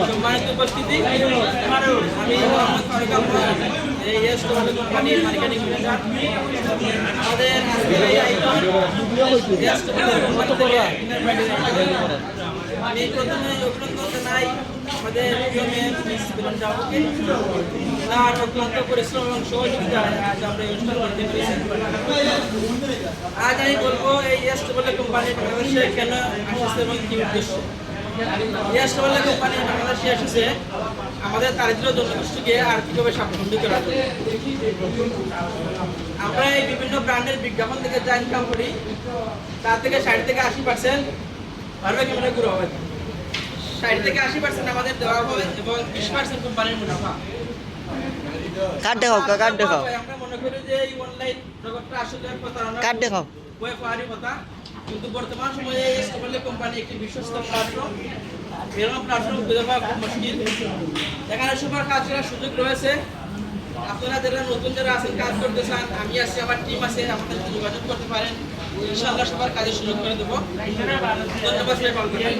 সম্মানিত উপস্থিতি, আমি মোহাম্মদ ফারুক আহমদ, এই এস টোবাকো কোম্পানির মালিকানি ম্যানেজার। আমাদের আজকের এই আয়োজন এস টোবাকো কোম্পানি থেকে আমি প্রথমে অভিনন্দন জানাই আমাদের প্রিয় মেয়র মিস বেগম জাহানকে। তার অক্লান্ত পরিশ্রম এবং সহযোগিতায় আজ আমরা এই অনুষ্ঠান করতে পেরেছি। আজ আমি বলবো এই এস টোবাকো কোম্পানি বাংলাদেশে কেন আসছে এবং কি উদ্দেশ্য। এস টোবাকো কোম্পানি বাংলাদেশে এসেছে আমাদের দারিদ্র জনগোষ্ঠীকে আর্থিকভাবে স্বাবলম্বী করার জন্য। আমরা এই বিভিন্ন ব্র্যান্ডের বিজ্ঞাপন থেকে যা ইনকাম করি তার থেকে 60 থেকে 80% পারবে কেমন গুলো হবে, 60 থেকে 80% আমাদের দেওয়া হবে এবং 20% কোম্পানির মুনাফা। কাট দেখাও কাট দেখাও আমরা মনে করি যে এই অনলাইন জগৎটা আসলে প্রতারণা কাট দেখাও বই পাওয়ারই কথা, কিন্তু বর্তমান সময়ে এস টোবাকো কোম্পানি একটি বিশ্বস্ত প্ল্যাটফর্ম। এরকম প্ল্যাটফর্ম খুঁজে পাওয়া খুব মুশকিল। এখানে সবার কাজ করার সুযোগ রয়েছে। আপনারা যারা নতুন যারা আছেন, কাজ করতে চান, আমি আছি, আমার টিম আছে, আমাদের সাথে যোগাযোগ করতে পারেন। ইনশাআল্লাহ সবার কাজের সুযোগ করে দেবো। ধন্যবাদ সবাই ভালো থাকবেন।